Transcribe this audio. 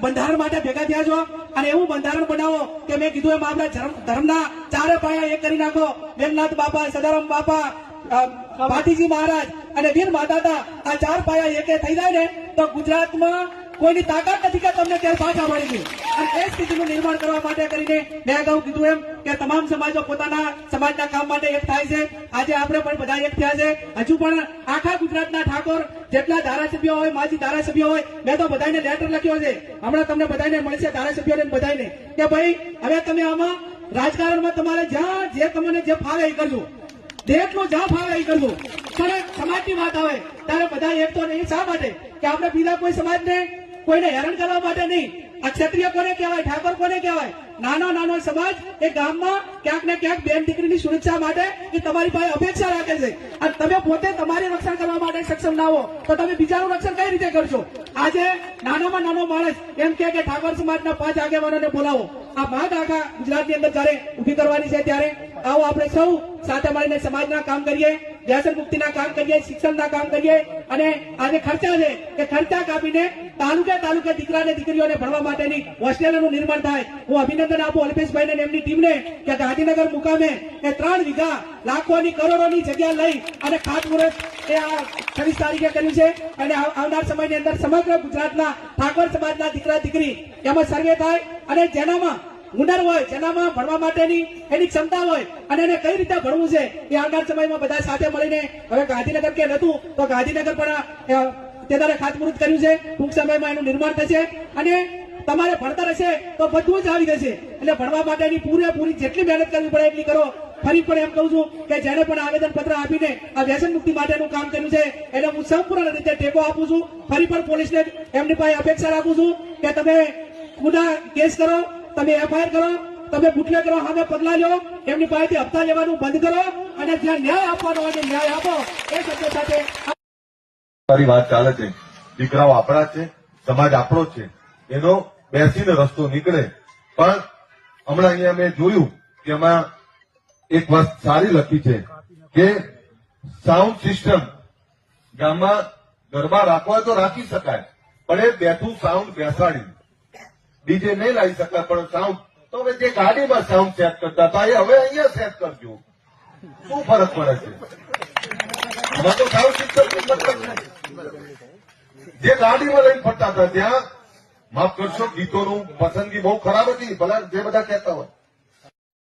બંધારણ માટે ભેગા થયા છો અને એવું બંધારણ બનાવો કે મેં કીધું એમ આપણા ધર્મના ચારે પાયા એક કરી નાખો. મેઘનાથ બાપા, સદારામ બાપા, ભાતીજી મહારાજ અને વીર માતાતા આ ચાર પાયા એકે થઈ જાય ને તો ગુજરાતમાં કોઈની તાકાત નથી કે તમને ત્યાં પાછા મળી ગઈ. અને એ સ્થિતિનું નિર્માણ કરવા માટે કરીને મેં અગાઉ કીધું એમ કે તમામ સમાજો પોતાના સમાજના કામ માટે એક થાય છે. આજે આપણે પણ બધા એક થયા છે. હજુ પણ આખા ગુજરાતના ઠાકોર જેટલા ધારાસભ્યો હોય, માજી ધારાસભ્યો હોય, મેં તો બધાને લેટર લખ્યો છે. હમણાં તમને બધાને મળશે, ધારાસભ્યોને બધાને, કે ભાઈ હવે તમે આમાં રાજકારણમાં તમારે જ્યાં જે તમને જે ફાવે એ કરજો, જેટલું જ્યાં ફાવે એ કરજો. પણ સમાજની વાત આવે ત્યારે બધા એક તો નહીં. શા માટે? કે આપણે બીજા કોઈ સમાજને કોઈને હેરાન કરવા માટે નહીં. આ ક્ષત્રિય કોને કહેવાય, ઠાકોર કોને કહેવાય? નાનો સમાજ એ ગામમાં ક્યાંક ને ક્યાંક બેન દીકરીની સુરક્ષા માટે એ તમારી પાસે અપેક્ષા રાખે છે. અને તમે પોતે તમારી રક્ષણ કરવા માટે સક્ષમ ના હો તો તમે બીજાનું રક્ષણ કઈ રીતે કરશો? આજે નાનામાં નાનો માણસ એમ કે ઠાકોર સમાજના 5 આગેવાનોને બોલાવો. આ વાત આખા ગુજરાતની અંદર જયારે ઉભી કરવાની છે ત્યારે આવો આપણે સૌ સાથે મળીને સમાજના કામ કરીએ, વ્યસન મુક્તિના કામ કરીએ, શિક્ષણના કામ કરીએ. અને આજે ખર્ચા છે એ ખર્ચા કાપીને તાલુકે દીકરાને દીકરીઓને ભણવા માટેની હોસ્ટેલોનું નિર્માણ થાય. હું અભિનંદન આપું અલ્પેશભાઈને અને એમની ટીમને કે ગાંધીનગર મુકામે એ 3 વીઘા લાખોની કરોડોની જગ્યા લઈ અને ખાતમુહૂર્ત એ આ 26 તારીખે કર્યું છે. અને આવનાર સમયની અંદર સમગ્ર ગુજરાતના ઠાકોર સમાજના દીકરા દીકરી એમાં સર્વે થાય અને જેનામાં હુનર હોય, જેનામાં ભણવા માટેની એની ક્ષમતા હોય અને એને કઈ રીતે ભણવું છે એ આવનાર સમયમાં બધા સાથે મળીને, હવે ગાંધીનગર કે નતું તો ગાંધીનગર પણ તેદારે ખાતમુહૂર્ત કર્યું છે. ટૂંક સમયમાં એનું નિર્માણ થશે અને તમારે ભણતર હશે તો બધું જ આવી જશે. એટલે ભણવા માટેની પૂરેપૂરી જેટલી મહેનત કરવી પડે એટલી કરો. ફરી પણ એમ કહું છું કે જેને પણ આવેદન પત્ર આપીને આ વ્યસન મુક્તિ માટેનું કામ કર્યું છે એને હું સંપૂર્ણ રીતે ટેકો આપું છું. ફરી પણ પોલીસને એમની પાસે અપેક્ષા રાખું છું કે તમે ગુના કેસ કરો, તમે એફઆઈઆર કરો, તમે બુટલે કરો, સામે પગલા લો, એમની પાસેથી હપ્તા લેવાનું બંધ કરો અને જ્યાં ન્યાય આપવાનો હોય ન્યાય આપો. એ શબ્દ સાથે મારી વાત ચાલે છે. દીકરાઓ આપણા છે, સમાજ આપણો છે, એનો બેસીને રસ્તો નીકળે. પણ હમણાં અહીંયા મેં જોયું કે એમાં એક વાત સારી લખી છે કે સાઉન્ડ સિસ્ટમ ગામમાં ગરબા રાખવા તો રાખી શકાય પણ એ બેઠું સાઉન્ડ બેસાડી ડીજે નહીં લાવી શકાય. પણ સાઉન્ડ તો હવે જે ગાડીમાં સાઉન્ડ સેટ કરતા હતા એ હવે અહીંયા સેટ કરજો. શું ફરક પડે છે? મને તો સાઉન્ડ સિસ્ટમ જે ગાડીમાં લઈને ફરતા હતા ત્યાં માફ કરશો ગીતોનું પસંદગી બહુ ખરાબ હતી. ભલા જે બધા કહેતા હોય